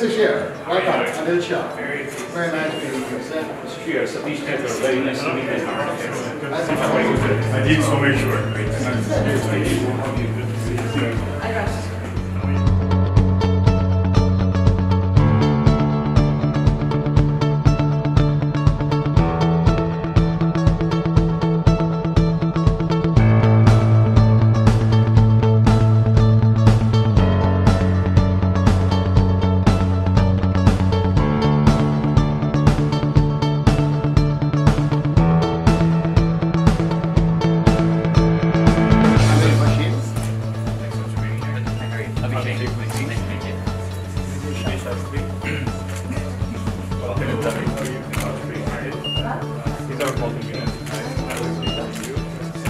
Mr. Scheer, welcome. Anil Shah. Very nice meeting you, sir. Mr. Scheer, so these guys are very nice to meet you. I need to make sure.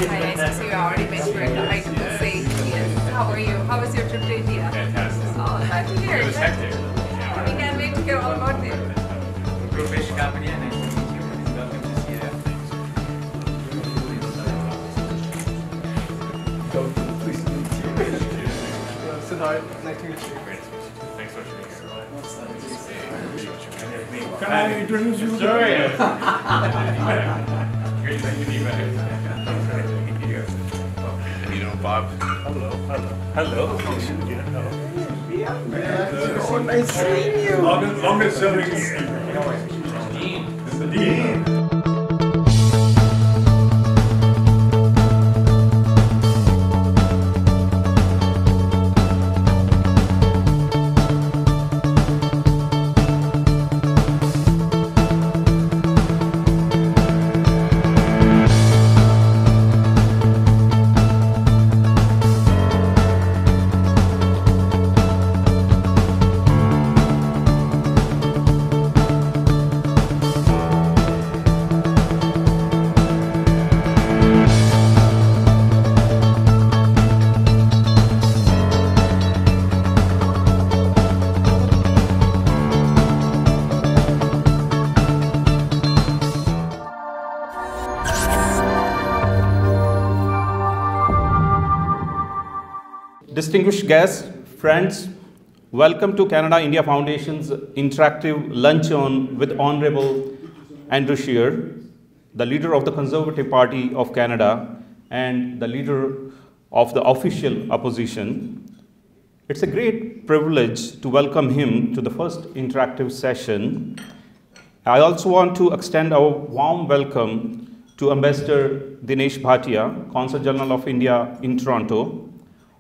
Hi, nice to see you. I already met you at the height of the safety. And how are you? How was your trip to India? Fantastic. Oh, glad to hear. It was hectic. We can't wait to hear all about it. Rupesh Kapadia, nice to meet you. Welcome to Scheer. Please meet you. Siddharth, nice to meet you. Thanks for being here. Can I introduce you? Sorry. Great to meet you back. You know, Bob. Hello. So nice seeing you. Longest serving Dean. The Dean. Distinguished guests, friends, welcome to Canada-India Foundation's interactive luncheon with Honorable Andrew Scheer, the leader of the Conservative Party of Canada and the leader of the official opposition. It's a great privilege to welcome him to the first interactive session. I also want to extend our warm welcome to Ambassador Dinesh Bhatia, Consul General of India in Toronto,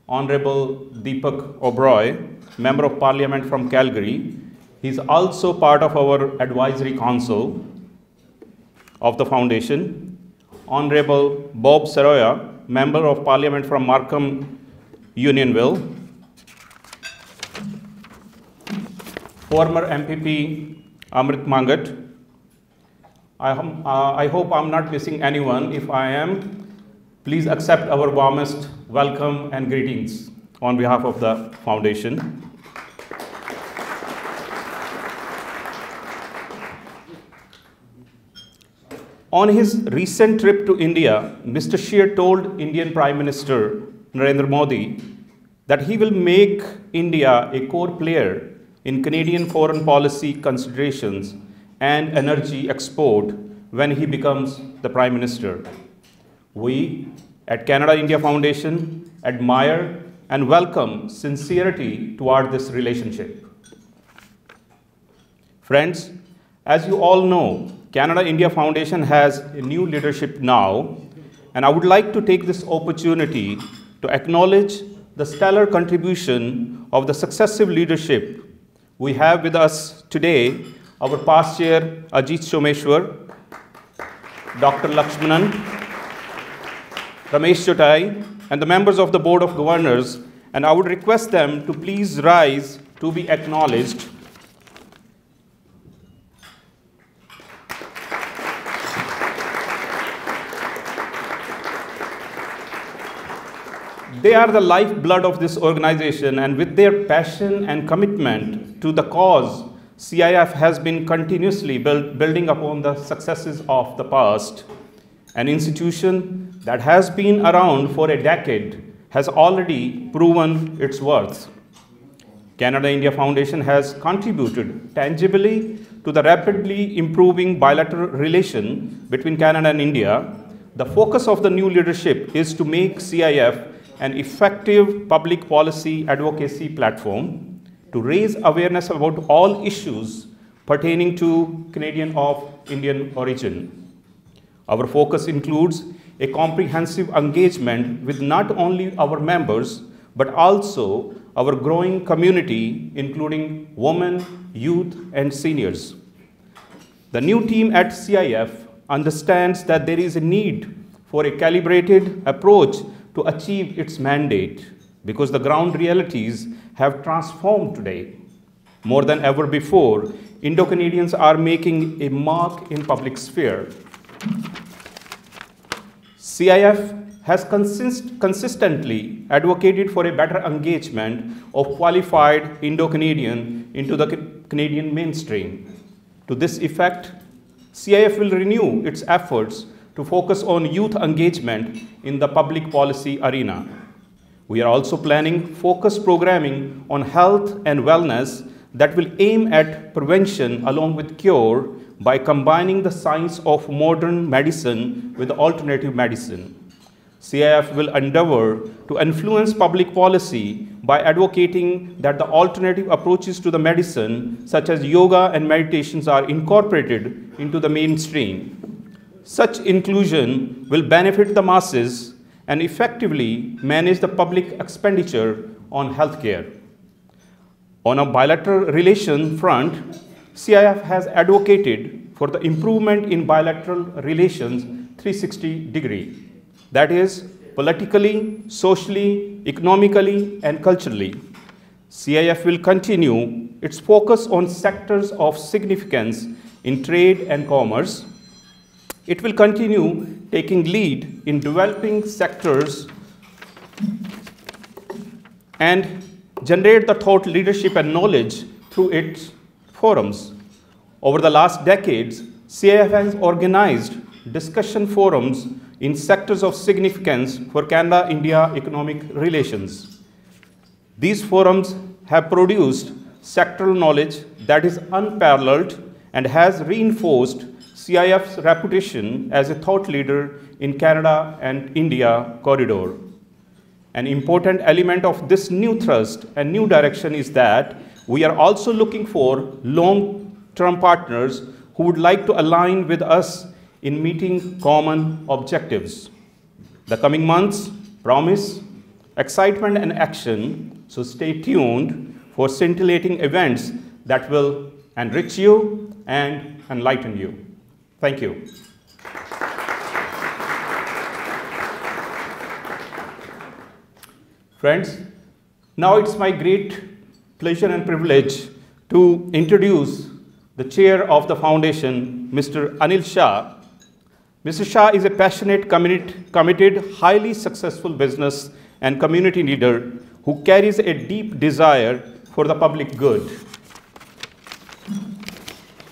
Honorable Deepak Oberoi, Member of Parliament from Calgary. He's also part of our Advisory Council of the Foundation. Honorable Bob Saroya, Member of Parliament from Markham, Unionville. Former MPP Amrit Mangat. I hope I'm not missing anyone. If I am, please accept our warmest welcome and greetings on behalf of the Foundation. On his recent trip to India, Mr. Scheer told Indian Prime Minister Narendra Modi that he will make India a core player in Canadian foreign policy considerations and energy export when he becomes the Prime Minister. We at Canada-India Foundation admire and welcome sincerity toward this relationship. Friends, as you all know, Canada-India Foundation has a new leadership now, and I would like to take this opportunity to acknowledge the stellar contribution of the successive leadership we have with us today, our past chair Ajit Someshwar, Dr. Lakshmanan, Ramesh Chotai, and the members of the Board of Governors, and I would request them to please rise to be acknowledged. They are the lifeblood of this organization, and with their passion and commitment to the cause, CIF has been continuously building upon the successes of the past. An institution that has been around for a decade has already proven its worth. Canada-India Foundation has contributed tangibly to the rapidly improving bilateral relation between Canada and India. The focus of the new leadership is to make CIF an effective public policy advocacy platform to raise awareness about all issues pertaining to Canadian of Indian origin. Our focus includes a comprehensive engagement with not only our members, but also our growing community, including women, youth, and seniors. The new team at CIF understands that there is a need for a calibrated approach to achieve its mandate because the ground realities have transformed today. More than ever before, Indo-Canadians are making a mark in public sphere. CIF has consistently advocated for a better engagement of qualified Indo-Canadian into the Canadian mainstream. To this effect, CIF will renew its efforts to focus on youth engagement in the public policy arena. We are also planning focused programming on health and wellness that will aim at prevention along with cure by combining the science of modern medicine with alternative medicine. CIF will endeavor to influence public policy by advocating that the alternative approaches to the medicine, such as yoga and meditations, are incorporated into the mainstream. Such inclusion will benefit the masses and effectively manage the public expenditure on healthcare. On a bilateral relation front, CIF has advocated for the improvement in bilateral relations 360-degree. That is, politically, socially, economically, and culturally. CIF will continue its focus on sectors of significance in trade and commerce. It will continue taking lead in developing sectors and generate the thought leadership and knowledge through its forums. Over the last decades, CIF has organized discussion forums in sectors of significance for Canada-India economic relations. These forums have produced sectoral knowledge that is unparalleled and has reinforced CIF's reputation as a thought leader in Canada and India corridor. An important element of this new thrust and new direction is that we are also looking for long-term partners who would like to align with us in meeting common objectives. The coming months promise excitement and action, so stay tuned for scintillating events that will enrich you and enlighten you. Thank you. Friends, now it's my great pleasure and privilege to introduce the chair of the foundation, Mr. Anil Shah. Mr. Shah is a passionate, committed, highly successful business and community leader who carries a deep desire for the public good.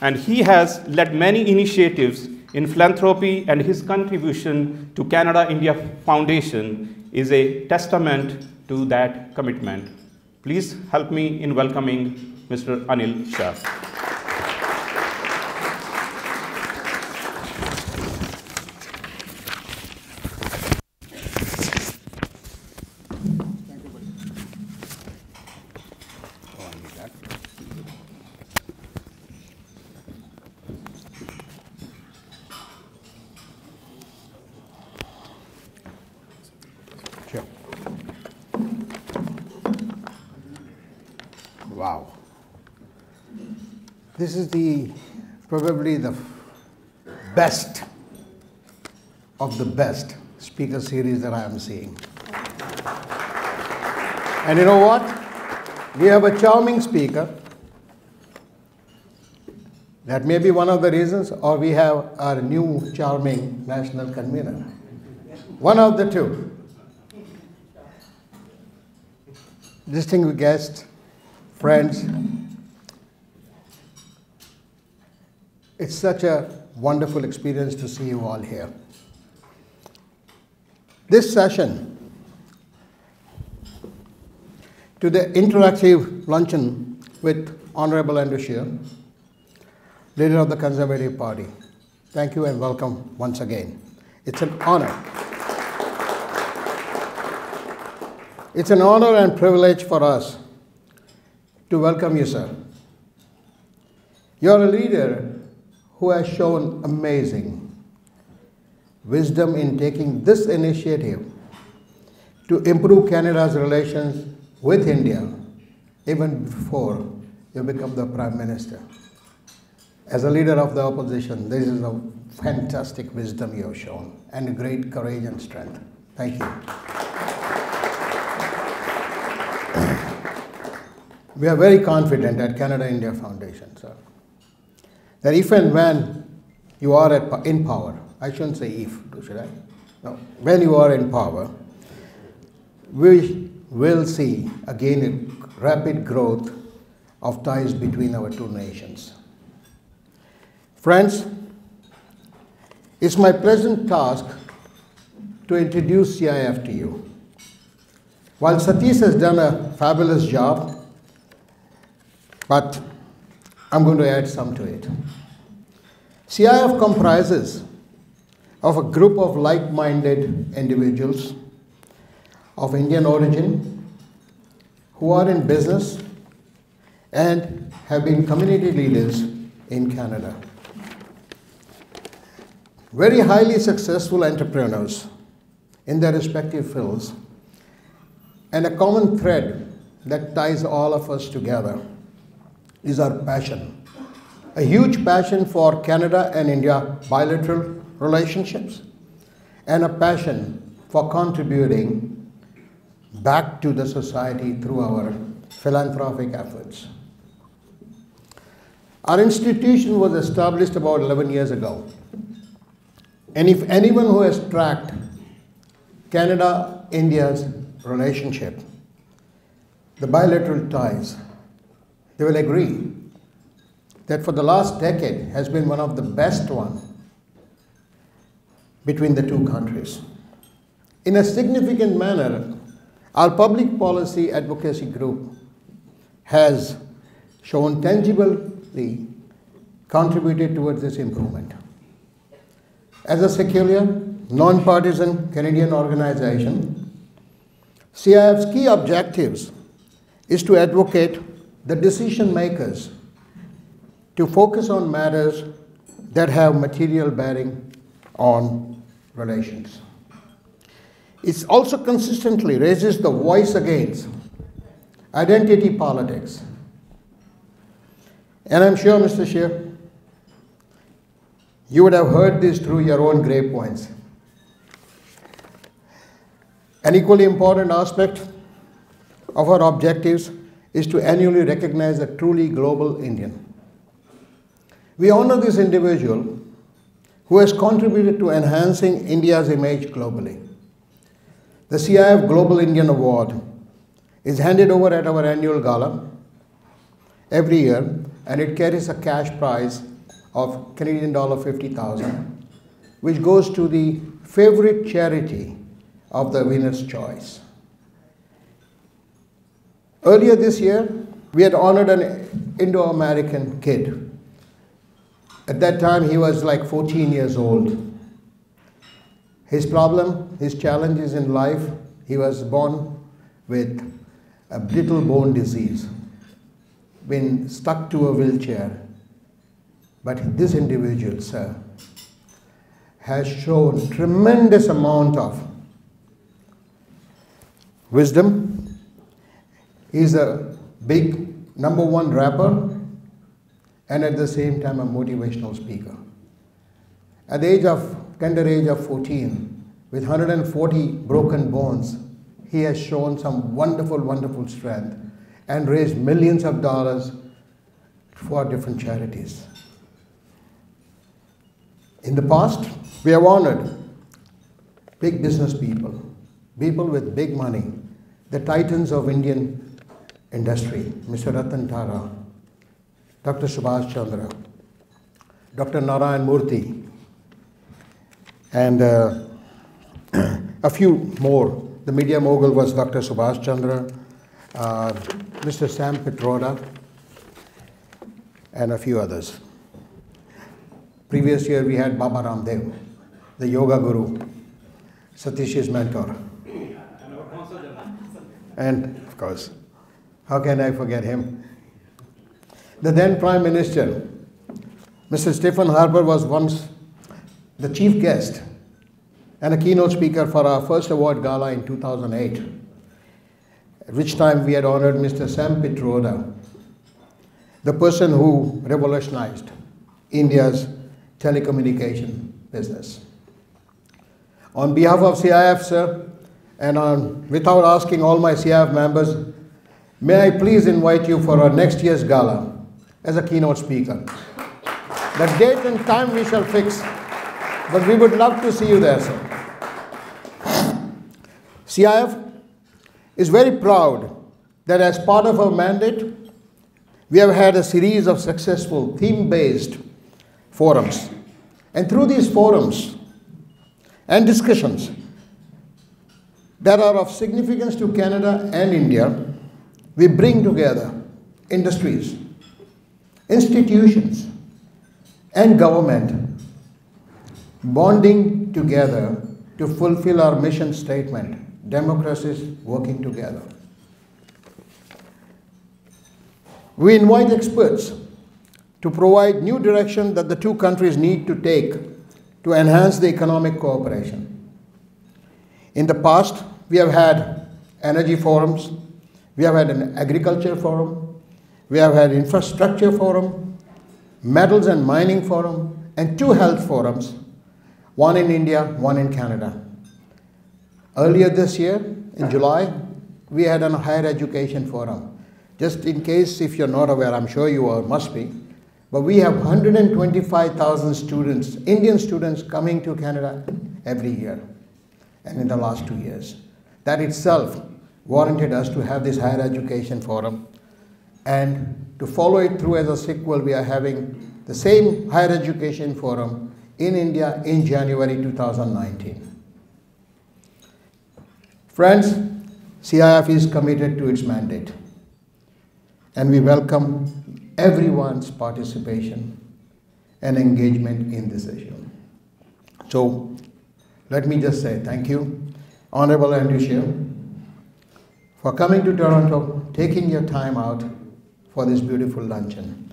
And he has led many initiatives in philanthropy, and his contribution to Canada-India Foundation is a testament to that commitment. Please help me in welcoming Mr. Anil Shah. Wow. This is probably the best of the best speaker series that I am seeing. And you know what? We have a charming speaker. That may be one of the reasons, or we have our new charming national convener. One of the two. Distinguished guests, friends, it's such a wonderful experience to see you all here. This session to the interactive luncheon with Honorable Andrew Scheer, leader of the Conservative Party. Thank you and welcome once again. It's an honor. It's an honor and privilege for us to welcome you, sir. You're a leader who has shown amazing wisdom in taking this initiative to improve Canada's relations with India even before you become the Prime Minister. As a leader of the opposition, this is a fantastic wisdom you have shown and a great courage and strength. Thank you. We are very confident at Canada-India Foundation, sir, that if and when you are in power, I shouldn't say if, should I? No, when you are in power, we will see again a rapid growth of ties between our two nations. Friends, it's my pleasant task to introduce CIF to you. While Satish has done a fabulous job, but I'm going to add some to it. CIF comprises of a group of like-minded individuals of Indian origin who are in business and have been community leaders in Canada. Very highly successful entrepreneurs in their respective fields, and a common thread that ties all of us together is our passion. A huge passion for Canada and India bilateral relationships, and a passion for contributing back to the society through our philanthropic efforts. Our institution was established about 11 years ago. And if anyone who has tracked Canada-India's relationship, the bilateral ties, they will agree that for the last decade has been one of the best ones between the two countries. In a significant manner, our public policy advocacy group has shown tangibly contributed towards this improvement. As a secular, non-partisan Canadian organization, CIF's key objectives is to advocate the decision makers to focus on matters that have material bearing on relations. It also consistently raises the voice against identity politics. And I'm sure, Mr. Scheer, you would have heard this through your own grapevines. An equally important aspect of our objectives is to annually recognize a truly global Indian. We honor this individual who has contributed to enhancing India's image globally. The CIF Global Indian Award is handed over at our annual gala every year, and it carries a cash prize of Canadian dollar 50,000, which goes to the favorite charity of the winner's choice. Earlier this year, we had honored an Indo-American kid. At that time, he was like 14 years old. His problem, his challenges in life, he was born with a brittle bone disease, been stuck to a wheelchair. But this individual, sir, has shown tremendous amount of wisdom. He's a big #1 rapper and at the same time a motivational speaker. At the tender age of 14, with 140 broken bones, he has shown some wonderful, wonderful strength and raised millions of dollars for different charities. In the past, we have honored big business people, people with big money, the titans of Indian industry, Mr. Ratan Tata, Dr. Subhash Chandra, Dr. Narayan Murthy, and a few more. The media mogul was Dr. Subhash Chandra, Mr. Sam Pitroda, and a few others. Previous year we had Baba Ramdev, the yoga guru, Satish's mentor. And of course, how can I forget him? The then Prime Minister, Mr. Stephen Harper, was once the chief guest and a keynote speaker for our first award gala in 2008, at which time we had honored Mr. Sam Pitroda, the person who revolutionized India's telecommunication business. On behalf of CIF, sir, and without asking all my CIF members, may I please invite you for our next year's gala as a keynote speaker. The date and time we shall fix, but we would love to see you there, sir. CIF is very proud that as part of our mandate, we have had a series of successful theme-based forums. And through these forums and discussions that are of significance to Canada and India, we bring together industries, institutions, and government, bonding together to fulfill our mission statement, democracies working together. We invite experts to provide new direction that the two countries need to take to enhance the economic cooperation. In the past, we have had energy forums, we have had an agriculture forum, we have had infrastructure forum, metals and mining forum, and 2 health forums, one in India, one in Canada. Earlier this year, in July, we had a higher education forum. Just in case if you're not aware, I'm sure you all must be, but we have 125,000 students, Indian students, coming to Canada every year, and in the last 2 years. That itself warranted us to have this higher education forum, and to follow it through as a sequel, we are having the same higher education forum in India in January 2019. Friends, CIF is committed to its mandate, and we welcome everyone's participation and engagement in this issue. So let me just say thank you, Honorable Andrew Scheer, for coming to Toronto, taking your time out for this beautiful luncheon.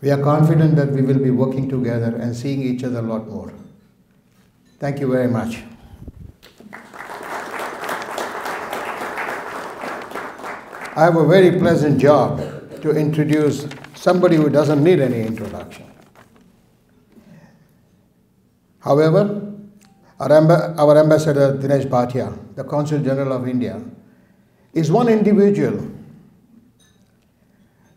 We are confident that we will be working together and seeing each other a lot more. Thank you very much. I have a very pleasant job to introduce somebody who doesn't need any introduction. However, our ambassador Dinesh Bhatia, the Consul General of India, is one individual.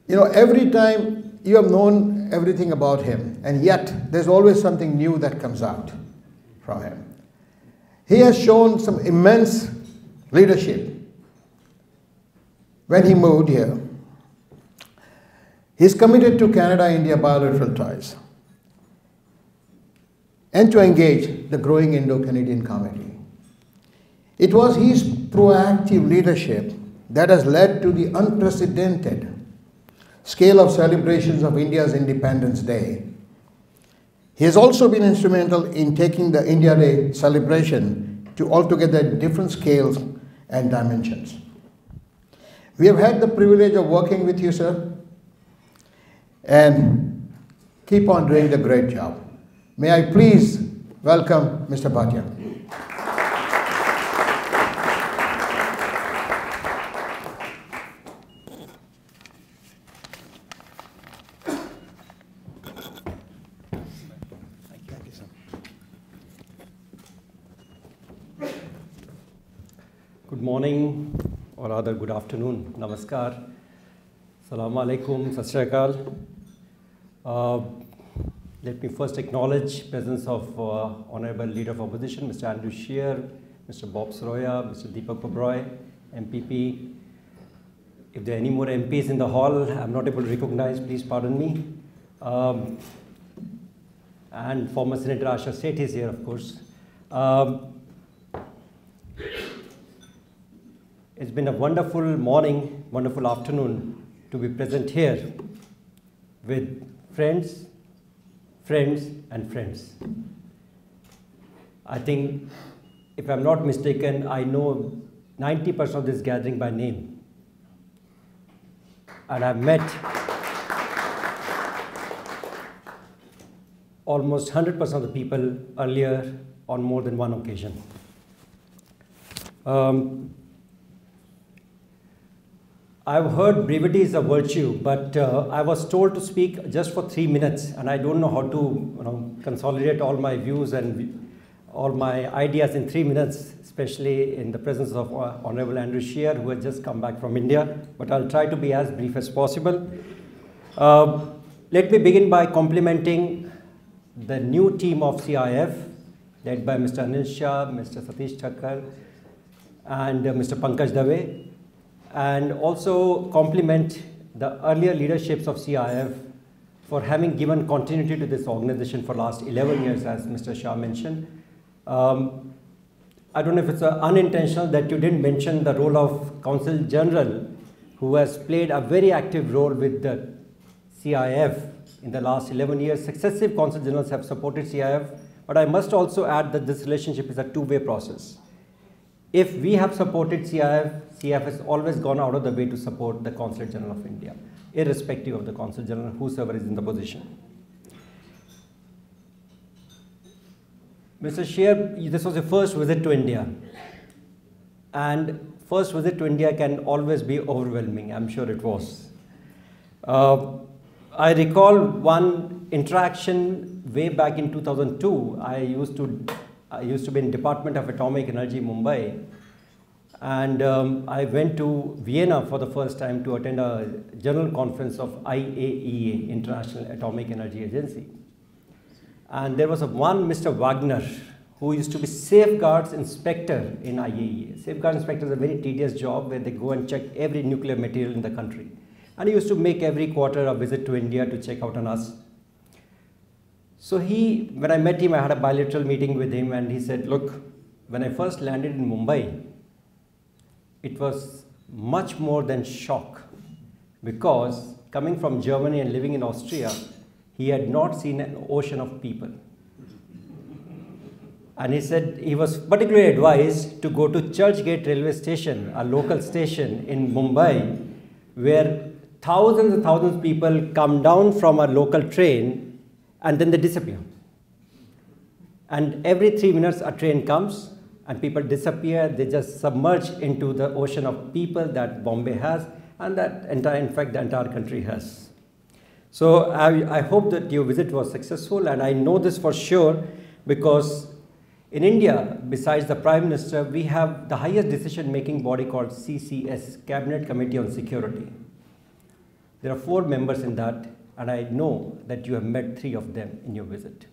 You know, every time you have known everything about him, and yet there's always something new that comes out from him. He has shown some immense leadership when he moved here. He's committed to Canada-India bilateral ties and to engage the growing Indo-Canadian community. It was his proactive leadership that has led to the unprecedented scale of celebrations of India's Independence Day. He has also been instrumental in taking the India Day celebration to altogether different scales and dimensions. We have had the privilege of working with you, sir, and keep on doing the great job. May I please welcome Mr. Bhatia. Good morning, or rather good afternoon. Namaskar. Assalamu alaikum. Sat Shri Akal. Let me first acknowledge presence of Honorable Leader of Opposition, Mr. Andrew Scheer, Mr. Bob Soroya, Mr. Deepak Obroy, MPP. If there are any more MPs in the hall, I'm not able to recognize, please pardon me. And former Senator Asha Seth is here, of course. It's been a wonderful morning, wonderful afternoon to be present here with friends, and friends. I think, if I'm not mistaken, I know 90% of this gathering by name. And I've met almost 100% of the people earlier on more than one occasion. I've heard brevity is a virtue, but I was told to speak just for 3 minutes, and I don't know how to consolidate all my views and all my ideas in 3 minutes, especially in the presence of Honorable Andrew Scheer, who has just come back from India, but I'll try to be as brief as possible. Let me begin by complimenting the new team of CIF, led by Mr. Anil Shah, Mr. Satish Thakkar, and Mr. Pankaj Dave, and also compliment the earlier leaderships of CIF for having given continuity to this organization for the last 11 years, as Mr. Shah mentioned. I don't know if it's unintentional that you didn't mention the role of Consul General, who has played a very active role with the CIF in the last 11 years. Successive Consul Generals have supported CIF, but I must also add that this relationship is a two-way process. If we have supported CIF, CIF has always gone out of the way to support the Consulate General of India, irrespective of the Consul General, whosoever is in the position. Mr. Scheer, this was your first visit to India. And first visit to India can always be overwhelming. I'm sure it was. I recall one interaction way back in 2002. I used to be in Department of Atomic Energy, Mumbai. And I went to Vienna for the first time to attend a general conference of IAEA, International Atomic Energy Agency. And there was one Mr. Wagner, who used to be safeguards inspector in IAEA. Safeguard inspector is a very tedious job where they go and check every nuclear material in the country. And he used to make every quarter a visit to India to check out on us. So when I met him, I had a bilateral meeting with him, and he said, look, when I first landed in Mumbai, it was much more than shock, because coming from Germany and living in Austria, he had not seen an ocean of people. And he said he was particularly advised to go to Churchgate railway station, a local station in Mumbai, where thousands and thousands of people come down from a local train and then they disappear. And every 3 minutes a train comes and people disappear. They just submerge into the ocean of people that Bombay has, and that in fact the entire country has. So I hope that your visit was successful, and I know this for sure because in India, besides the Prime Minister, we have the highest decision-making body called CCS, Cabinet Committee on Security. There are 4 members in that, and I know that you have met 3 of them in your visit.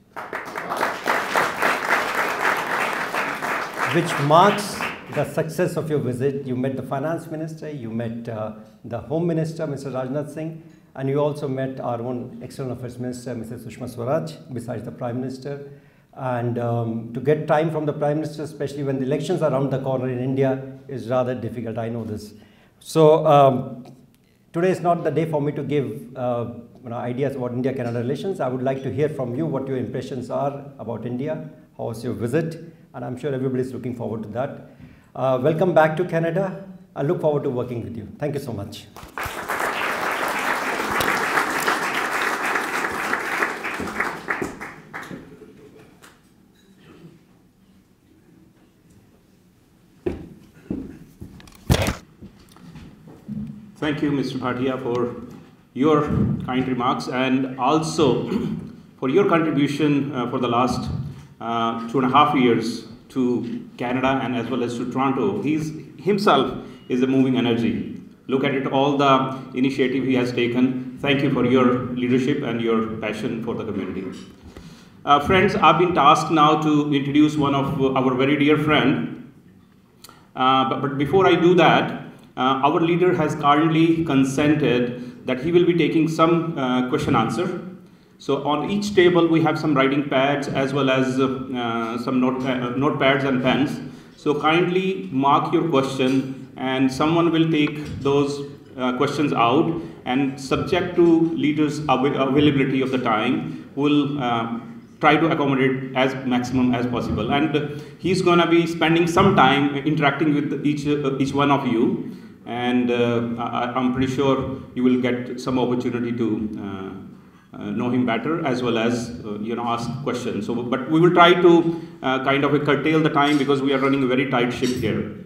Which marks the success of your visit. You met the Finance Minister, you met the Home Minister, Mr. Rajnath Singh, and you also met our own External Affairs Minister, Mrs. Sushma Swaraj, besides the Prime Minister. And to get time from the Prime Minister, especially when the elections are around the corner in India, is rather difficult. I know this. So today is not the day for me to give ideas about India-Canada relations. I would like to hear from you what your impressions are about India. How was your visit? And I'm sure everybody is looking forward to that. Welcome back to Canada. I look forward to working with you. Thank you so much. Thank you, Mr. Bhatia, for your kind remarks and also for your contribution for the last 2.5 years to Canada and as well as to Toronto. He himself is a moving energy. Look at it, all the initiative he has taken. Thank you for your leadership and your passion for the community. Friends, I've been tasked now to introduce one of our very dear friend. But before I do that, our leader has kindly consented that he will be taking some question answer. So on each table we have some writing pads as well as some notepads and pens. So kindly mark your question, and someone will take those questions out, and subject to leaders' availability of the time, will try to accommodate as maximum as possible. And he's going to be spending some time interacting with each one of you, and I'm pretty sure you will get some opportunity to know him better, as well as ask questions. So, but we will try to kind of curtail the time, because we are running a very tight ship here.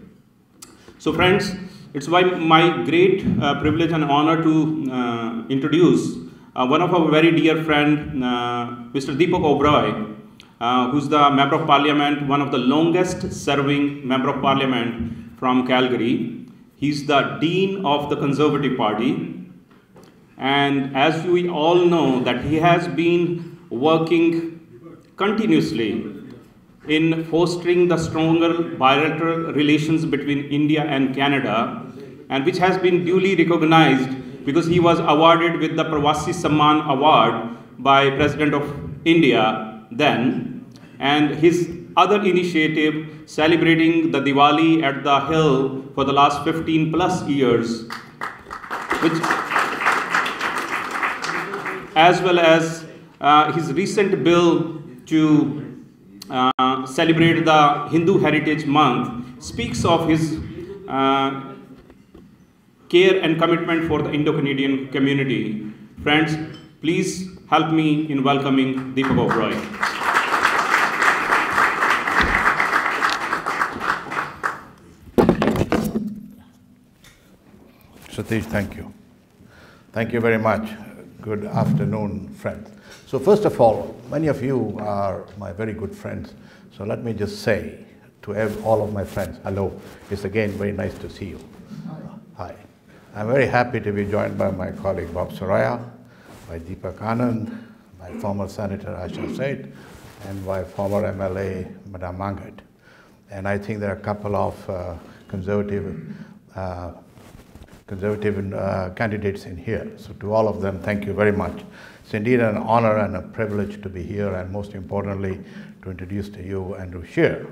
So friends, it's my great privilege and honor to introduce one of our very dear friend, Mr. Deepak Oberoi, who's the Member of Parliament, one of the longest serving Member of Parliament from Calgary. He's the Dean of the Conservative Party. And as we all know, that he has been working continuously in fostering the stronger bilateral relations between India and Canada, and which has been duly recognized because he was awarded with the Pravasi Samman Award by President of India then, and his other initiative celebrating the Diwali at the Hill for the last 15 plus years, which, as well as his recent bill to celebrate the Hindu Heritage Month, speaks of his care and commitment for the Indo-Canadian community. Friends, please help me in welcoming Deepak Oberoi. Satish, thank you. Thank you very much. Good afternoon, friends. So first of all, many of you are my very good friends. So let me just say to all of my friends, hello. It's again very nice to see you. Hi. I'm very happy to be joined by my colleague Bob Soraya, by Deepak Anand, my former Senator Asha Said, and my former MLA, Madam Mangat. And I think there are a couple of conservative candidates in here. So to all of them, thank you very much. It's indeed an honor and a privilege to be here, and most importantly, to introduce to you Andrew Scheer.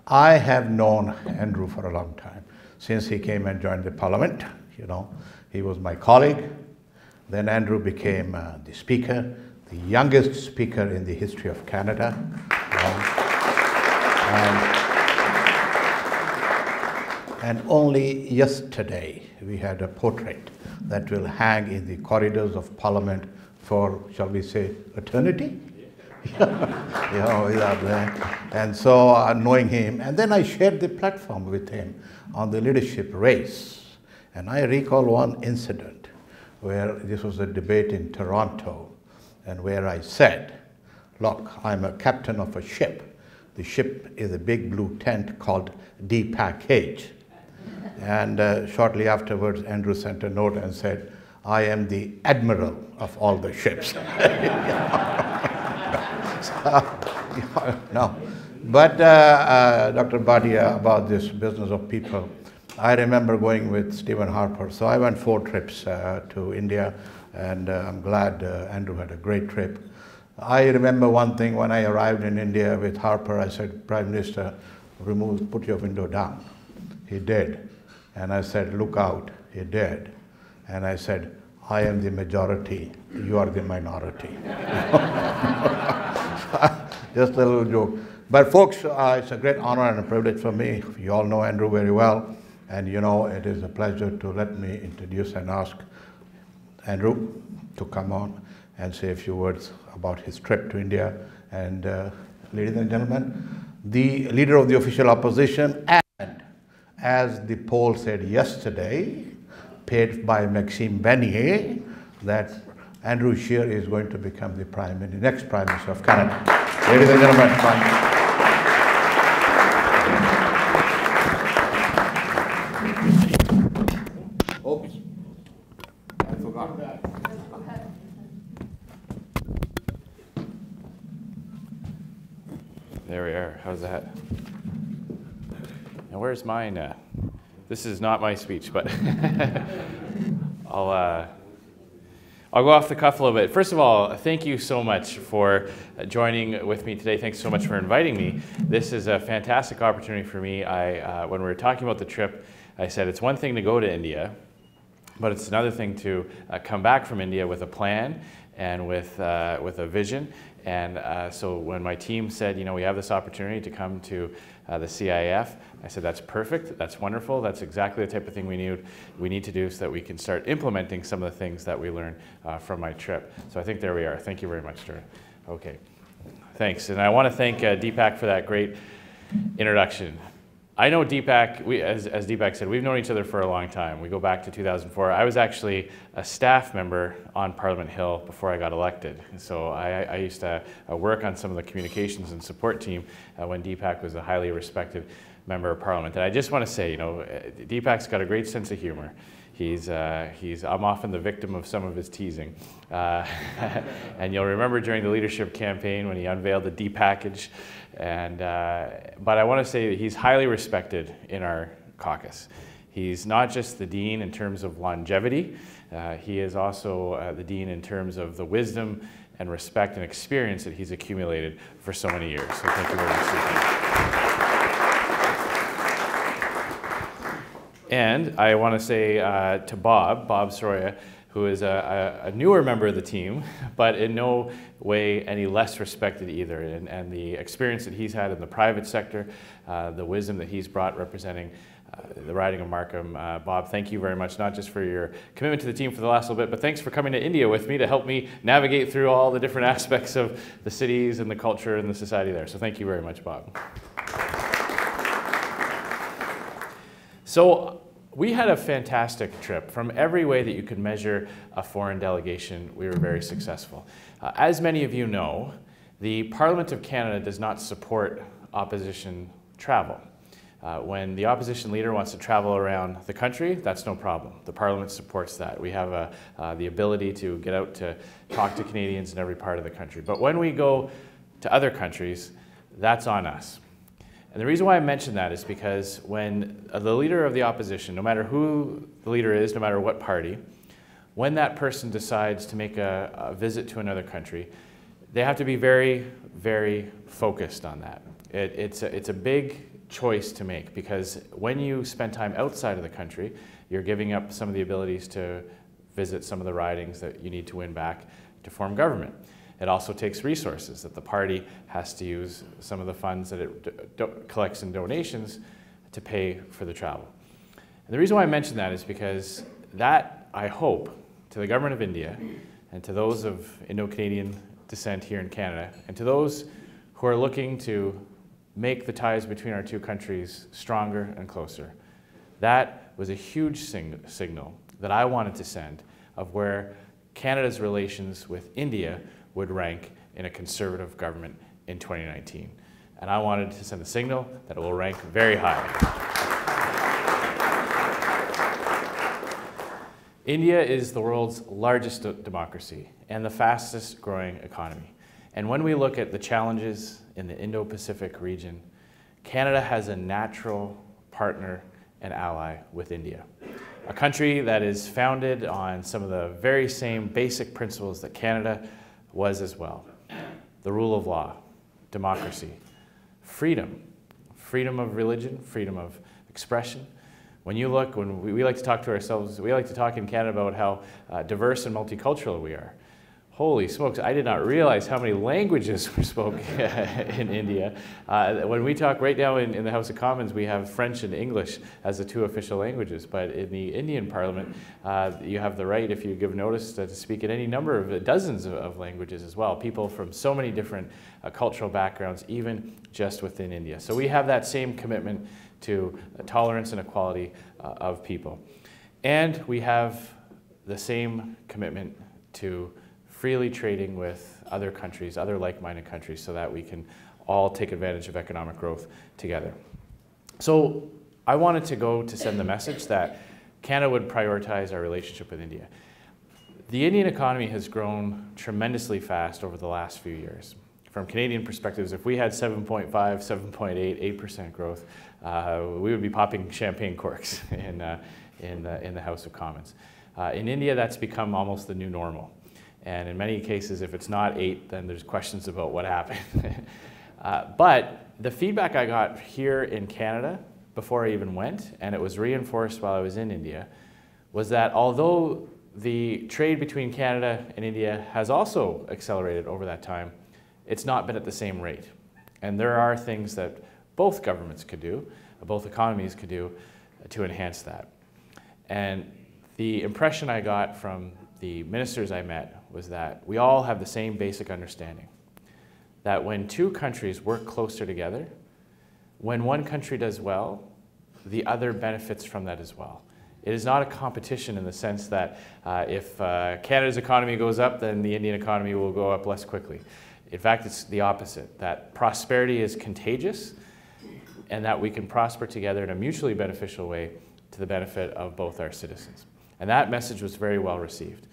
I have known Andrew for a long time, since he came and joined the Parliament. He was my colleague. Then Andrew became the Speaker, the youngest Speaker in the history of Canada. And only yesterday we had a portrait that will hang in the corridors of Parliament for, shall we say, eternity? And so knowing him, and then I shared the platform with him on the leadership race. And I recall one incident where this was a debate in Toronto, and where I said, look, I'm a captain of a ship. The ship is a big blue tent called D-Package. And shortly afterwards, Andrew sent a note and said, I am the admiral of all the ships. No. But Dr. Bhatia, about this business of people, I remember going with Stephen Harper. So I went 4 trips to India, and I'm glad Andrew had a great trip. I remember one thing: when I arrived in India with Harper, I said, Prime Minister, put your window down. He did. And I said, look out. He did. And I said, I am the majority, you are the minority. Just a little joke. But folks, it's a great honor and a privilege for me. You all know Andrew very well. And it is a pleasure to let me introduce and ask Andrew to come on and say a few words about his trip to India. And ladies and gentlemen, the leader of the official opposition, and as the poll said yesterday, paid by Maxime Bernier, that Andrew Scheer is going to become the next Prime Minister of Canada. Ladies and gentlemen, oops, I forgot that. There we are. How's that? Now, where's mine? This is not my speech, but I'll I'll go off the cuff a little bit. First of all, thank you so much for joining with me today. Thanks so much for inviting me. This is a fantastic opportunity for me. When we were talking about the trip, I said it's one thing to go to India, but it's another thing to come back from India with a plan and with a vision. And so when my team said, you know, we have this opportunity to come to the CIF, I said, that's perfect, that's wonderful, that's exactly the type of thing we need to do so that we can start implementing some of the things that we learned from my trip. So I think there we are. Thank you very much, Stuart. Okay, thanks. And I want to thank Deepak for that great introduction. I know Deepak, as Deepak said, we've known each other for a long time. We go back to 2004. I was actually a staff member on Parliament Hill before I got elected. So I used to work on some of the communications and support team when Deepak was a highly respected member of Parliament. And I just want to say, you know, Deepak's got a great sense of humor. I'm often the victim of some of his teasing. And you'll remember during the leadership campaign when he unveiled the D package. But I want to say that he's highly respected in our caucus. He's not just the dean in terms of longevity, he is also the dean in terms of the wisdom and respect and experience that he's accumulated for so many years. So thank you very much. And I want to say to Bob Soroya, who is a newer member of the team, but in no way any less respected either. And the experience that he's had in the private sector, the wisdom that he's brought representing the riding of Markham. Bob, thank you very much, not just for your commitment to the team for the last little bit, but thanks for coming to India with me to help me navigate through all the different aspects of the cities and the culture and the society there. So thank you very much, Bob. So we had a fantastic trip. From every way that you could measure a foreign delegation, we were very successful. As many of you know, the Parliament of Canada does not support opposition travel. When the opposition leader wants to travel around the country, that's no problem. The Parliament supports that. We have the ability to get out to talk to Canadians in every part of the country. But when we go to other countries, that's on us. And the reason why I mention that is because when the leader of the opposition, no matter who the leader is, no matter what party, when that person decides to make a visit to another country, they have to be very, very focused on that. It's a big choice to make, because when you spend time outside of the country, you're giving up some of the abilities to visit some of the ridings that you need to win back to form government. It also takes resources that the party has to use some of the funds that it collects in donations to pay for the travel. And the reason why I mention that is because that, I hope, to the government of India and to those of Indo-Canadian descent here in Canada, and to those who are looking to make the ties between our two countries stronger and closer, that was a huge signal that I wanted to send of where Canada's relations with India would rank in a conservative government in 2019. And I wanted to send a signal that it will rank very high. India is the world's largest democracy and the fastest growing economy. And when we look at the challenges in the Indo-Pacific region, Canada has a natural partner and ally with India. A country that is founded on some of the very same basic principles that Canada was as well. The rule of law, democracy, freedom, freedom of religion, freedom of expression. When you look, when we like to talk to ourselves, we like to talk in Canada about how diverse and multicultural we are. Holy smokes, I did not realize how many languages were spoken in India. When we talk right now in the House of Commons, we have French and English as the two official languages, but in the Indian Parliament, you have the right, if you give notice, to speak in any number of dozens of languages as well. People from so many different cultural backgrounds, even just within India. So we have that same commitment to tolerance and equality of people. And we have the same commitment to freely trading with other countries, other like-minded countries, so that we can all take advantage of economic growth together. So I wanted to go to send the message that Canada would prioritize our relationship with India. The Indian economy has grown tremendously fast over the last few years. From Canadian perspectives, if we had 7.5, 7.8, 8% growth, we would be popping champagne corks in the House of Commons. In India, that's become almost the new normal. And in many cases, if it's not 8, then there's questions about what happened. But the feedback I got here in Canada before I even went, and it was reinforced while I was in India, was that although the trade between Canada and India has also accelerated over that time, it's not been at the same rate. And there are things that both governments could do, both economies could do to enhance that. And the impression I got from the ministers I met was that we all have the same basic understanding, that when two countries work closer together, when one country does well, the other benefits from that as well. It is not a competition in the sense that if Canada's economy goes up, then the Indian economy will go up less quickly. In fact, it's the opposite, that prosperity is contagious and that we can prosper together in a mutually beneficial way to the benefit of both our citizens. And that message was very well received.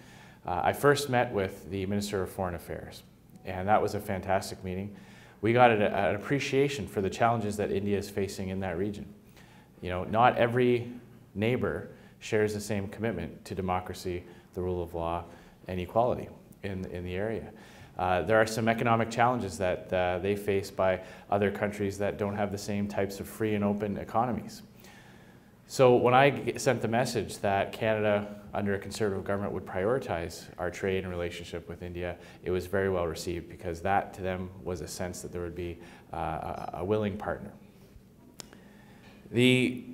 I first met with the Minister of Foreign Affairs, and that was a fantastic meeting. We got an appreciation for the challenges that India is facing in that region. You know, not every neighbor shares the same commitment to democracy, the rule of law, and equality in the area. There are some economic challenges that they face by other countries that don't have the same types of free and open economies. So when I sent the message that Canada, under a Conservative government, would prioritize our trade and relationship with India, it was very well received because that to them was a sense that there would be a willing partner. The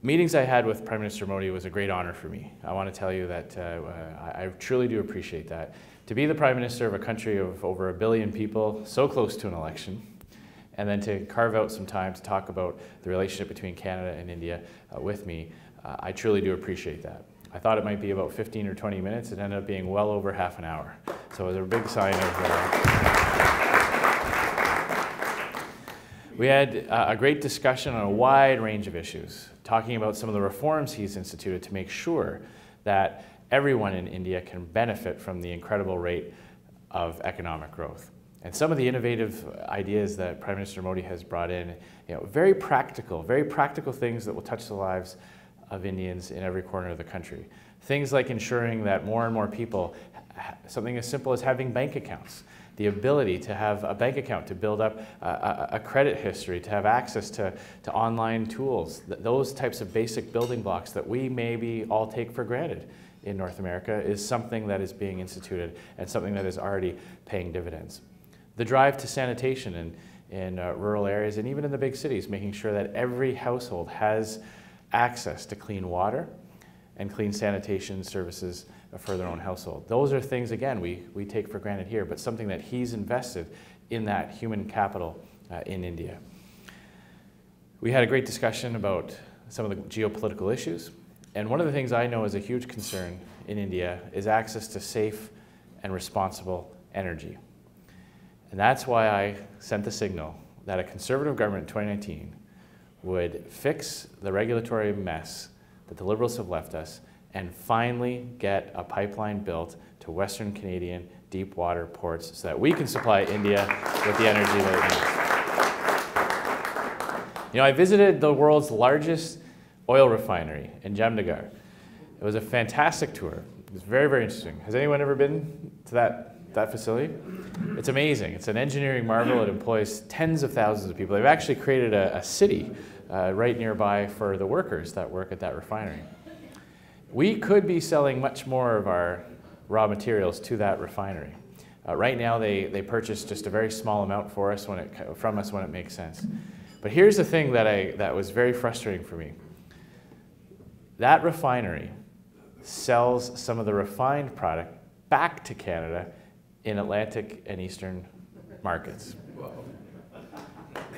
meetings I had with Prime Minister Modi was a great honor for me. I want to tell you that I truly do appreciate that. To be the Prime Minister of a country of over 1 billion people, so close to an election, and then to carve out some time to talk about the relationship between Canada and India with me, I truly do appreciate that. I thought it might be about 15 or 20 minutes. It ended up being well over half an hour. So it was a big sign of... We had a great discussion on a wide range of issues, talking about some of the reforms he's instituted to make sure that everyone in India can benefit from the incredible rate of economic growth. And some of the innovative ideas that Prime Minister Modi has brought in, you know, very practical things that will touch the lives of Indians in every corner of the country. Things like ensuring that more and more people, something as simple as having bank accounts, the ability to have a bank account to build up a credit history, to have access to online tools, those types of basic building blocks that we maybe all take for granted in North America is something that is being instituted and something that is already paying dividends. The drive to sanitation in rural areas and even in the big cities, making sure that every household has access to clean water and clean sanitation services for their own household. Those are things, again, we take for granted here, but something that he's invested in that human capital in India. We had a great discussion about some of the geopolitical issues, and one of the things I know is a huge concern in India is access to safe and responsible energy. And that's why I sent the signal that a Conservative government in 2019 would fix the regulatory mess that the Liberals have left us and finally get a pipeline built to Western Canadian deep water ports so that we can supply India with the energy that it needs. You know, I visited the world's largest oil refinery in Jamnagar. It was a fantastic tour. It was very, very interesting. Has anyone ever been to that facility? It's amazing. It's an engineering marvel. It employs tens of thousands of people. They've actually created a city right nearby for the workers that work at that refinery. We could be selling much more of our raw materials to that refinery. Right now, they purchase just a very small amount from us when it makes sense. But here's the thing that was very frustrating for me. That refinery sells some of the refined product back to Canada in Atlantic and Eastern markets.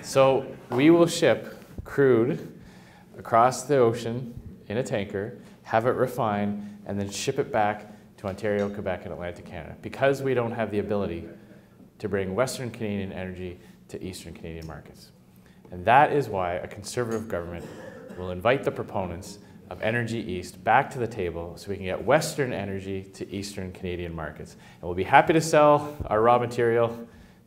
So we will ship crude across the ocean in a tanker, have it refined, and then ship it back to Ontario, Quebec, and Atlantic Canada because we don't have the ability to bring Western Canadian energy to Eastern Canadian markets. And that is why a Conservative government will invite the proponents of Energy East back to the table so we can get Western energy to Eastern Canadian markets. And we'll be happy to sell our raw material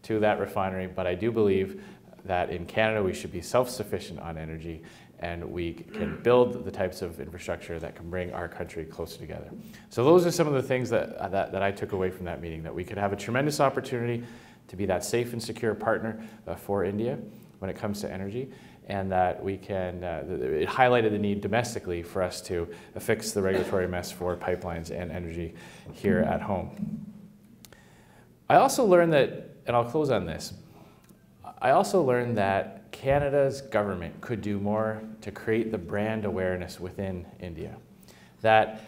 to that refinery, but I do believe that in Canada we should be self-sufficient on energy, and we can build the types of infrastructure that can bring our country closer together. So those are some of the things that I took away from that meeting, that we could have a tremendous opportunity to be that safe and secure partner for India when it comes to energy, and that we can, it highlighted the need domestically for us to fix the regulatory mess for pipelines and energy here at home. I also learned that, and I'll close on this, I also learned that Canada's government could do more to create the brand awareness within India. That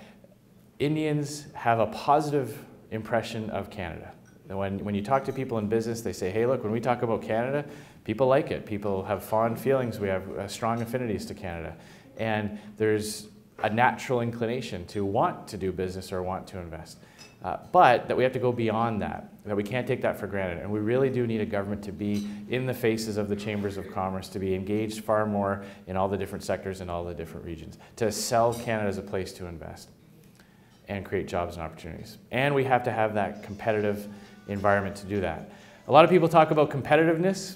Indians have a positive impression of Canada. When you talk to people in business, they say, hey, look, when we talk about Canada, people like it. People have fond feelings. We have strong affinities to Canada. And there's a natural inclination to want to do business or want to invest. But that we have to go beyond that we can't take that for granted. And we really do need a government to be in the faces of the chambers of commerce, to be engaged far more in all the different sectors and all the different regions, to sell Canada as a place to invest and create jobs and opportunities. And we have to have that competitive environment to do that. A lot of people talk about competitiveness,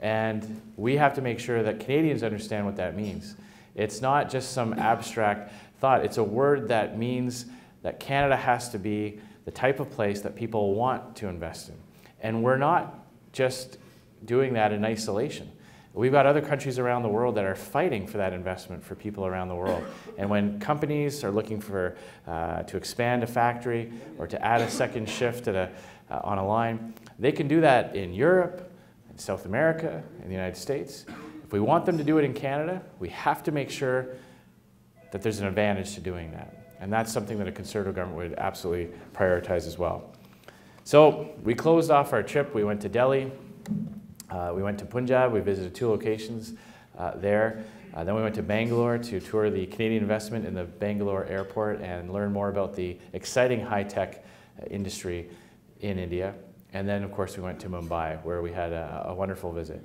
and we have to make sure that Canadians understand what that means. It's not just some abstract thought. It's a word that means that Canada has to be the type of place that people want to invest in. And we're not just doing that in isolation. We've got other countries around the world that are fighting for that investment for people around the world. And when companies are looking for, to expand a factory or to add a second shift at on a line, they can do that in Europe, in South America, in the United States. If we want them to do it in Canada, we have to make sure that there's an advantage to doing that. And that's something that a Conservative government would absolutely prioritize as well. So we closed off our trip. We went to Delhi. We went to Punjab. We visited 2 locations there. Then we went to Bangalore to tour the Canadian investment in the Bangalore airport and learn more about the exciting high-tech industry in India. And then, of course, we went to Mumbai, where we had a wonderful visit.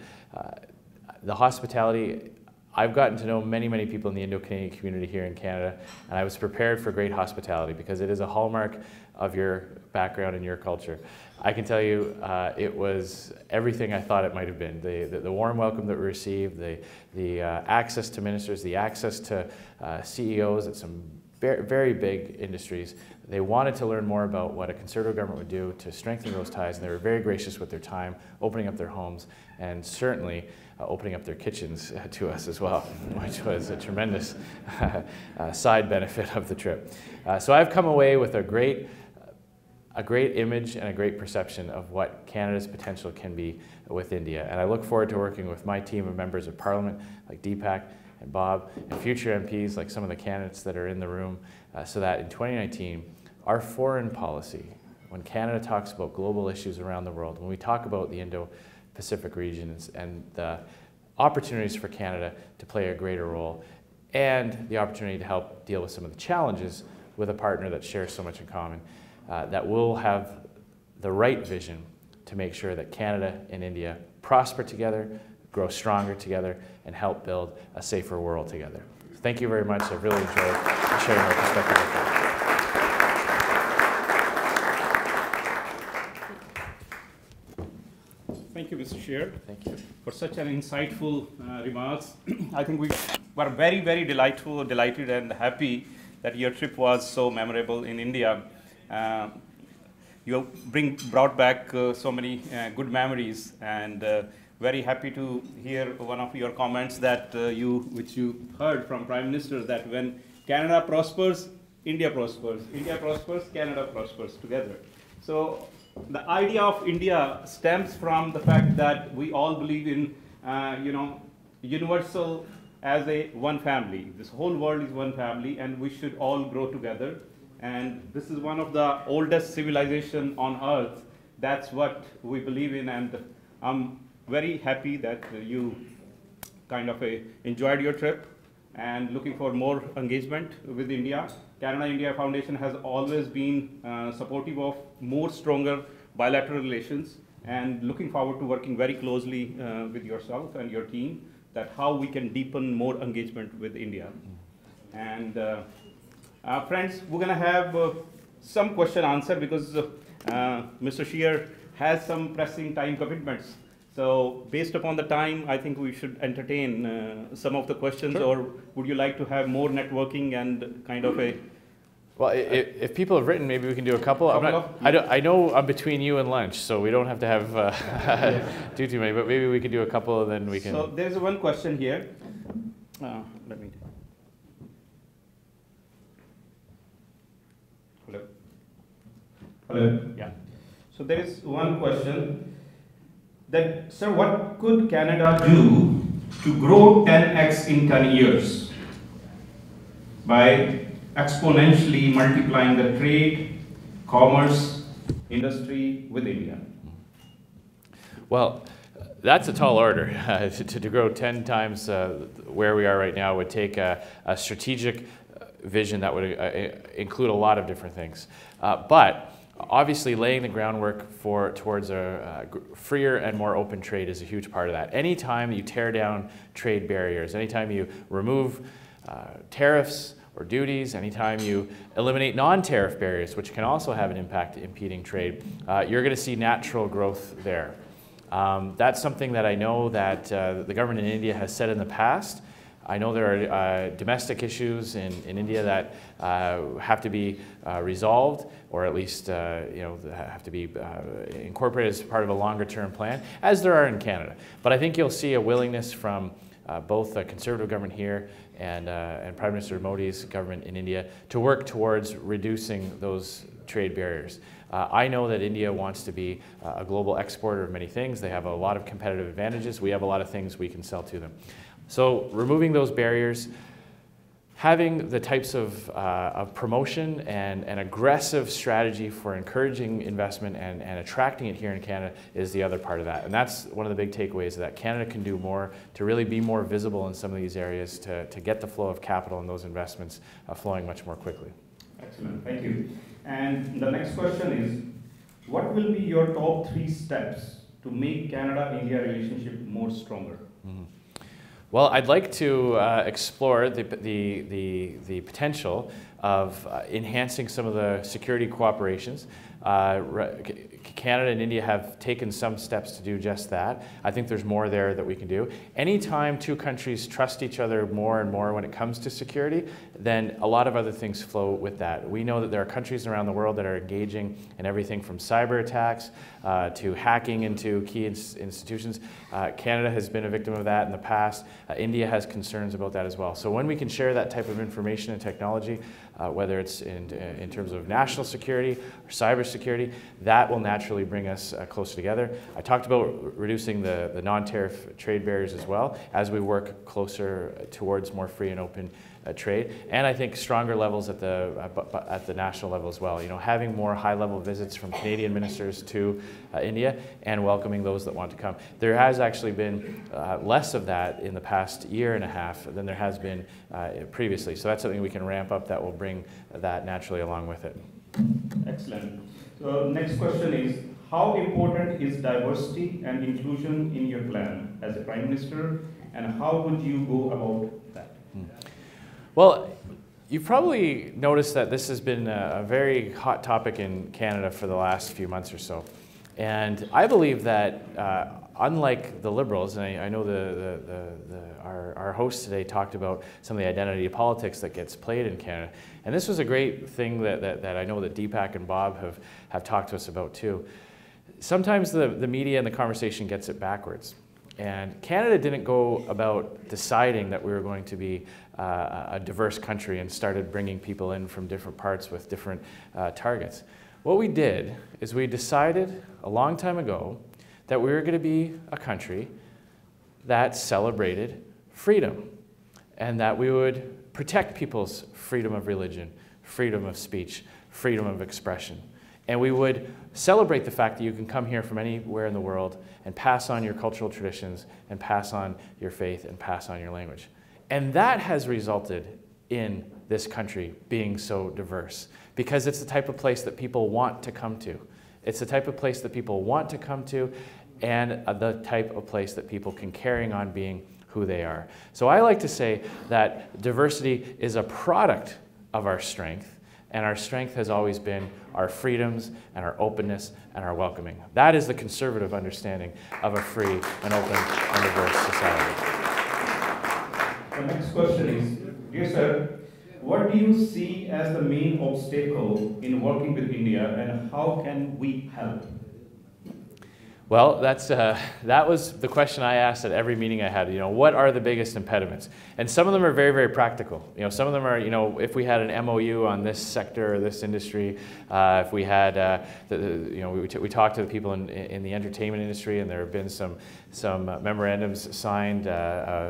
The hospitality, I've gotten to know many, many people in the Indo-Canadian community here in Canada, and I was prepared for great hospitality because it is a hallmark of your background and your culture. I can tell you it was everything I thought it might have been. The warm welcome that we received, the access to ministers, the access to CEOs at some very, very big industries. They wanted to learn more about what a Conservative government would do to strengthen those ties, and they were very gracious with their time, opening up their homes, and certainly opening up their kitchens to us as well, which was a tremendous side benefit of the trip. So I've come away with a great image and a great perception of what Canada's potential can be with India. And I look forward to working with my team of members of Parliament like Deepak and Bob and future MPs like some of the candidates that are in the room so that in 2019, our foreign policy, when Canada talks about global issues around the world, when we talk about the Indo-Pacific regions and the opportunities for Canada to play a greater role and the opportunity to help deal with some of the challenges with a partner that shares so much in common, that we'll have the right vision to make sure that Canada and India prosper together, grow stronger together, and help build a safer world together. Thank you very much. I've really enjoyed sharing my perspective with you. Thank you, Mr. Scheer. Thank you. For such an insightful remarks. I think we were very, very delighted and happy that your trip was so memorable in India. You brought back so many good memories, and very happy to hear one of your comments that which you heard from Prime Minister, that when Canada prospers, India prospers. India prospers, Canada prospers together. So the idea of India stems from the fact that we all believe in, universal as one family. This whole world is one family, and we should all grow together. And this is one of the oldest civilization on earth. That's what we believe in, and I'm very happy that you kind of enjoyed your trip and looking for more engagement with India. Canada-India Foundation has always been supportive of more stronger bilateral relations, and looking forward to working very closely with yourself and your team, that how we can deepen more engagement with India. And friends, we're going to have some question answer because Mr. Scheer has some pressing time commitments. So based upon the time, I think we should entertain some of the questions, Sure. or would you like to have more networking and kind of a... Well, if people have written, maybe we can do a couple. I know I'm between you and lunch, so we don't have to have too many, but maybe we could do a couple and then we can... So there's one question here. Let me... Hello? Hello? Yeah. So there is one question that, sir, what could Canada do to grow 10x in 10 years by exponentially multiplying the trade, commerce, industry with India? Well, that's a tall order. To grow 10 times where we are right now would take a strategic vision that would include a lot of different things. But obviously laying the groundwork towards a freer and more open trade is a huge part of that. Anytime you tear down trade barriers, anytime you remove tariffs or duties, anytime you eliminate non-tariff barriers, which can also have an impact impeding trade, you're going to see natural growth there. That's something that I know that the government in India has said in the past. I know there are domestic issues in India that have to be resolved, or at least have to be incorporated as part of a longer-term plan, as there are in Canada. But I think you'll see a willingness from both the Conservative government here and Prime Minister Modi's government in India to work towards reducing those trade barriers. I know that India wants to be a global exporter of many things. They have a lot of competitive advantages. We have a lot of things we can sell to them. So removing those barriers, having the types of promotion and an aggressive strategy for encouraging investment and attracting it here in Canada is the other part of that. And that's one of the big takeaways, that Canada can do more to really be more visible in some of these areas to get the flow of capital and those investments flowing much more quickly. Excellent, thank you. And the next question is, what will be your top 3 steps to make Canada-India relationship more stronger? Mm-hmm. Well, I'd like to explore the potential of enhancing some of the security cooperations. Canada and India have taken some steps to do just that. I think there's more there that we can do. Anytime two countries trust each other more and more when it comes to security, then a lot of other things flow with that. We know that there are countries around the world that are engaging in everything from cyber attacks to hacking into key institutions. Canada has been a victim of that in the past. India has concerns about that as well. So when we can share that type of information and technology, whether it's in terms of national security or cyber security, that will naturally bring us closer together. I talked about reducing the non-tariff trade barriers as well as we work closer towards more free and open trade, and I think stronger levels at the national level as well. You know, having more high-level visits from Canadian ministers to India and welcoming those that want to come. There has actually been less of that in the past year and a half than there has been previously. So that's something we can ramp up that will bring that naturally along with it. Excellent. So next question is, how important is diversity and inclusion in your plan as a Prime Minister, and how would you go about that? Well, you've probably noticed that this has been a very hot topic in Canada for the last few months or so. And I believe that unlike the Liberals, and I know our host today talked about some of the identity politics that gets played in Canada, and this was a great thing that I know that Deepak and Bob have talked to us about too. Sometimes the media and the conversation gets it backwards. And Canada didn't go about deciding that we were going to be a diverse country and started bringing people in from different parts with different targets. What we did is we decided a long time ago that we were going to be a country that celebrated freedom and that we would protect people's freedom of religion, freedom of speech, freedom of expression. And we would celebrate the fact that you can come here from anywhere in the world and pass on your cultural traditions and pass on your faith and pass on your language. And that has resulted in this country being so diverse because it's the type of place that people want to come to. It's the type of place that people want to come to and the type of place that people can carry on being who they are. So I like to say that diversity is a product of our strength, And our strength has always been our freedoms and our openness and our welcoming. That is the conservative understanding of a free and open and diverse society. The next question is, dear sir, what do you see as the main obstacle in working with India, and how can we help? Well, that was the question I asked at every meeting I had. What are the biggest impediments? And some of them are very, very practical. Some of them are, if we had an MOU on this sector or this industry, if we had, we talked to the people in the entertainment industry, and there have been some memorandums signed,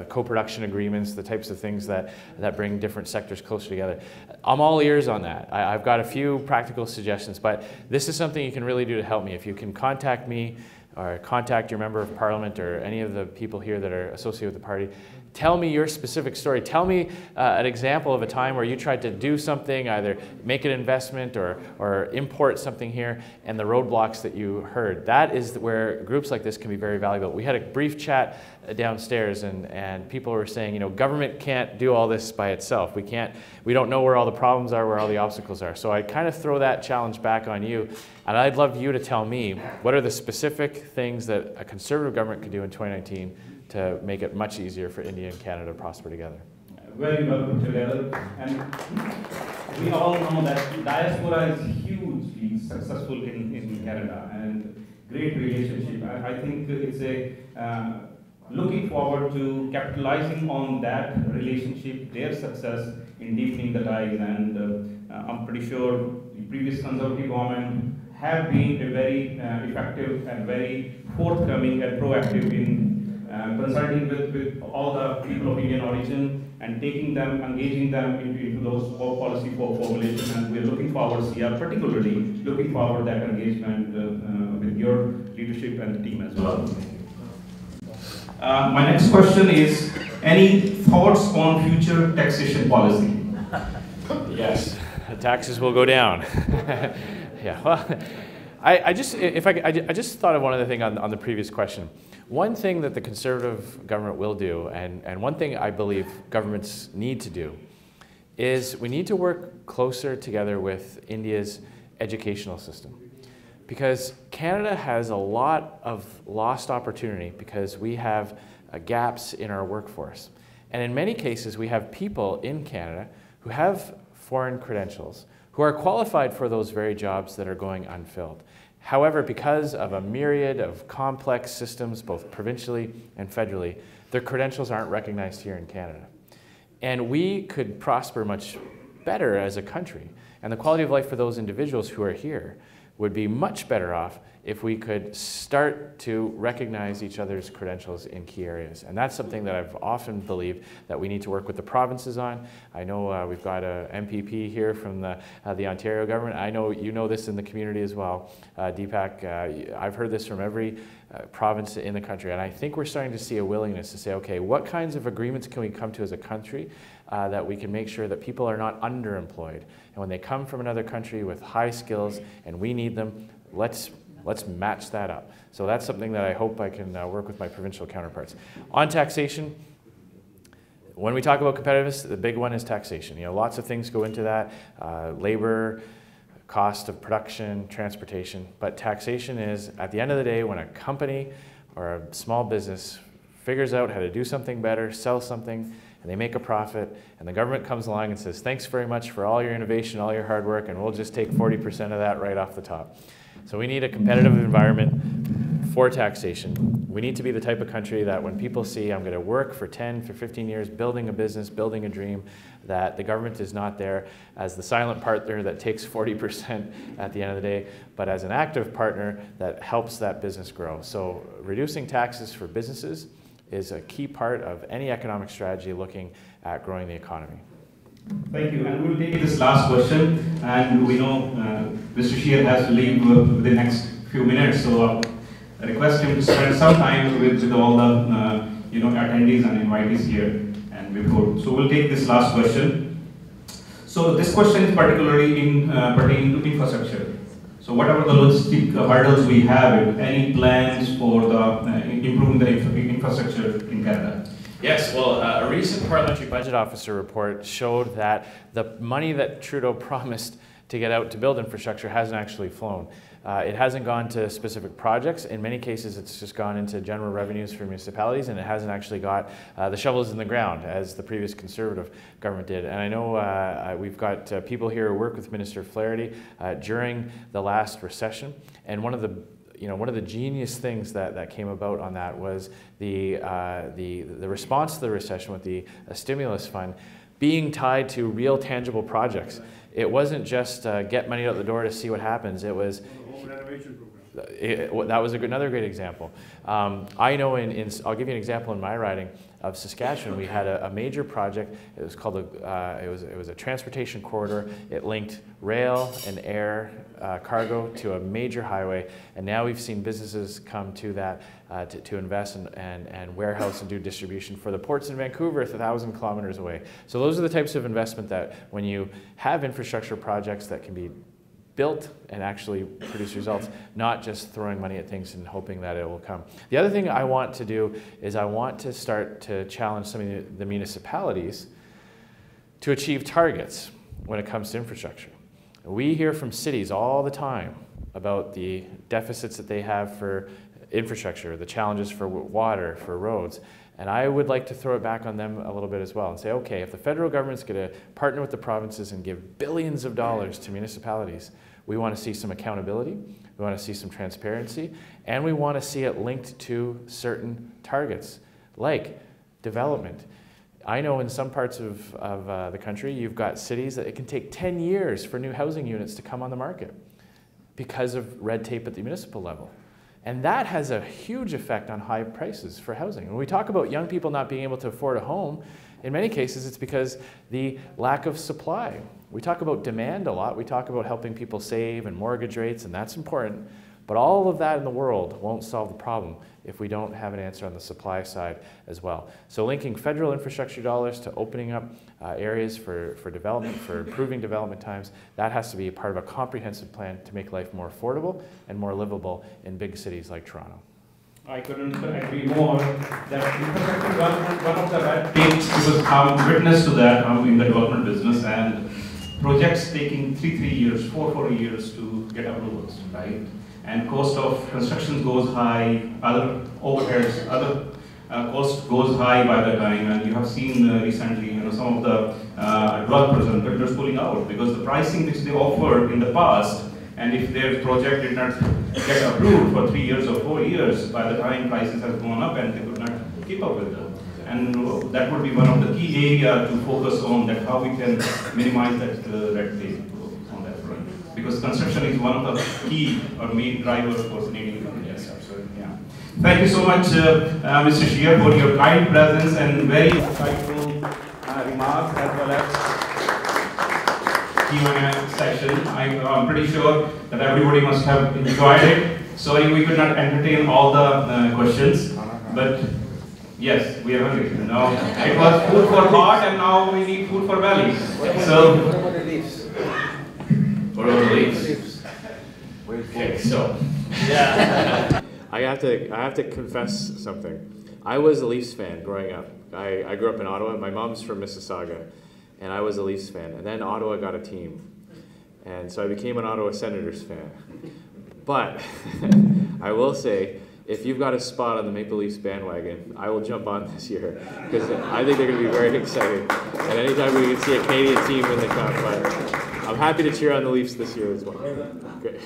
co-production agreements, the types of things that bring different sectors closer together. I'm all ears on that. I've got a few practical suggestions, but this is something you can really do to help me. If you can contact me, or contact your member of parliament or any of the people here that are associated with the party. Tell me your specific story. Tell me an example of a time where you tried to do something, either make an investment or import something here, and the roadblocks that you heard. That is where groups like this can be very valuable. We had a brief chat downstairs, and people were saying, government can't do all this by itself. We don't know where all the problems are, where all the obstacles are. So I kind of throw that challenge back on you, and I'd love you to tell me what are the specific things that a conservative government could do in 2019 to make it much easier for India and Canada to prosper together. Very well put together. And we all know that diaspora is hugely successful in Canada, and great relationship. I think it's looking forward to capitalizing on that relationship, their success in deepening the ties, and I'm pretty sure the previous Conservative government have been a very effective and very forthcoming and proactive in consulting with all the people of Indian origin and taking them, engaging them into those policy formulation, and we're looking forward, CR particularly, looking forward that engagement with your leadership and the team as well. My next question is, any thoughts on future taxation policy? Yes, the taxes will go down. Yeah, well, I just thought of one other thing on the previous question. One thing that the Conservative government will do, and one thing I believe governments need to do, is we need to work closer together with India's educational system. Because Canada has a lot of lost opportunity because we have gaps in our workforce. And in many cases, we have people in Canada who have foreign credentials, who are qualified for those very jobs that are going unfilled. However, because of a myriad of complex systems, both provincially and federally, their credentials aren't recognized here in Canada. And we could prosper much better as a country. And the quality of life for those individuals who are here would be much better off if we could start to recognize each other's credentials in key areas. And that's something that I've often believed that we need to work with the provinces on. I know we've got an MPP here from the Ontario government. I know you know this in the community as well. Deepak, I've heard this from every province in the country, and I think we're starting to see a willingness to say, okay, what kinds of agreements can we come to as a country that we can make sure that people are not underemployed, and when they come from another country with high skills and we need them, let's match that up. So that's something that I hope I can work with my provincial counterparts. On taxation, when we talk about competitiveness, the big one is taxation. Lots of things go into that, labor, cost of production, transportation, but taxation is, at the end of the day, when a company or a small business figures out how to do something better, sell something, and they make a profit, and the government comes along and says, thanks very much for all your innovation, all your hard work, and we'll just take 40% of that right off the top. So we need a competitive environment for taxation. We need to be the type of country that when people see I'm going to work for 10, for 15 years, building a business, building a dream, that the government is not there as the silent partner that takes 40% at the end of the day, but as an active partner that helps that business grow. So reducing taxes for businesses is a key part of any economic strategy looking at growing the economy. Thank you, and we'll take this last question, and we know Mr. Scheer has to leave within the next few minutes, so I request him to spend some time with all the attendees and invitees here and before. So we'll take this last question. So this question is particularly pertaining to infrastructure. So whatever the logistic hurdles we have, any plans for improving the infrastructure in Canada? Yes, well, a recent parliamentary budget officer report showed that the money that Trudeau promised to get out to build infrastructure hasn't actually flown. It hasn't gone to specific projects. In many cases, it's just gone into general revenues for municipalities, and it hasn't actually got the shovels in the ground as the previous Conservative government did. And I know we've got people here who work with Minister Flaherty during the last recession, and one of the genius things that came about on that was the response to the recession with the stimulus fund being tied to real tangible projects. It wasn't just get money out the door to see what happens. It was that was another great example. I know I'll give you an example in my riding of Saskatchewan. We had a major project. It was called it was a transportation corridor. It linked rail and air cargo to a major highway, and now we've seen businesses come to that to invest and warehouse and do distribution for the ports in Vancouver, 1,000 kilometers away. So those are the types of investment that when you have infrastructure projects that can be built and actually produce results, not just throwing money at things and hoping that it will come. The other thing I want to do is I want to start to challenge some of the municipalities to achieve targets when it comes to infrastructure. We hear from cities all the time about the deficits that they have for infrastructure, the challenges for water, for roads. And I would like to throw it back on them a little bit as well and say, okay, if the federal government's going to partner with the provinces and give billions of dollars to municipalities, we want to see some accountability, we want to see some transparency, and we want to see it linked to certain targets, like development. I know in some parts of the country, you've got cities that it can take 10 years for new housing units to come on the market because of red tape at the municipal level. And that has a huge effect on high prices for housing. When we talk about young people not being able to afford a home, in many cases it's because the lack of supply. We talk about demand a lot. We talk about helping people save and mortgage rates, and that's important. But all of that in the world won't solve the problem if we don't have an answer on the supply side as well. So linking federal infrastructure dollars to opening up areas for development, for improving development times, that has to be a part of a comprehensive plan to make life more affordable and more livable in big cities like Toronto. I couldn't agree more that infrastructure one of the red tapes, because I'm witness to that in the development business, and projects taking three years, four years to get approvals, right? And cost of construction goes high, other overheads, other cost goes high by the time, and you have seen recently, some of the developers and builders pulling out because the pricing which they offered in the past, and if their project did not get approved for 3 years or 4 years, by the time prices have gone up and they could not keep up with them. And that would be one of the key areas to focus on, that how we can minimize that red tape on that front. Because construction is one of the key or main drivers for Canadian economy. Yes, absolutely. Yeah. Thank you so much, Mr. Scheer, for your kind presence and very insightful remarks as well as Q&A session. I'm pretty sure that everybody must have enjoyed it. Sorry we could not entertain all the questions, but yes, we are hungry. No, it was food for heart, and now we need food for belly. So, what about the leaves? What about the leaves? Okay, so yeah, I have to confess something. I was a Leafs fan growing up. I grew up in Ottawa. My mom's from Mississauga, and I was a Leafs fan. And then Ottawa got a team, and so I became an Ottawa Senators fan. But I will say, if you've got a spot on the Maple Leafs bandwagon, I will jump on this year, because I think they're going to be very exciting. And anytime we can see a Canadian team win the cup, I'm happy to cheer on the Leafs this year as well. Great.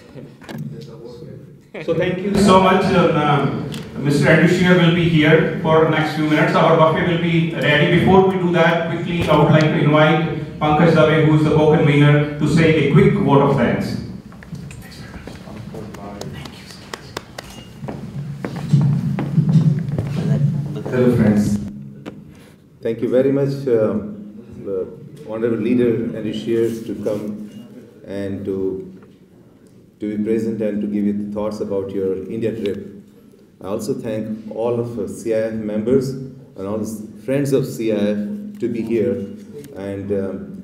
So thank you so much. Mr. Andrew Scheer will be here for the next few minutes. Our buffet will be ready. Before we do that, quickly I would like to invite Pankaj Dave, who is the co-convener, to say a quick vote of thanks. Hello friends. Thank you very much, Honorable Leader Andrew Scheer, to come and to be present and to give you thoughts about your India trip. I also thank all of CIF members and all the friends of CIF to be here and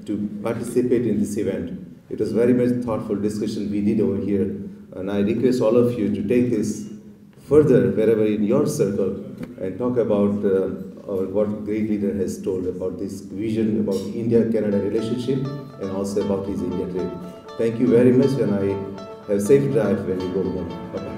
to participate in this event. It was very much thoughtful discussion we did over here, and I request all of you to take this further wherever in your circle and talk about what great leader has told about this vision about India-Canada relationship and also about his India trip. Thank you very much, and I have safe drive when you go home. Bye-bye.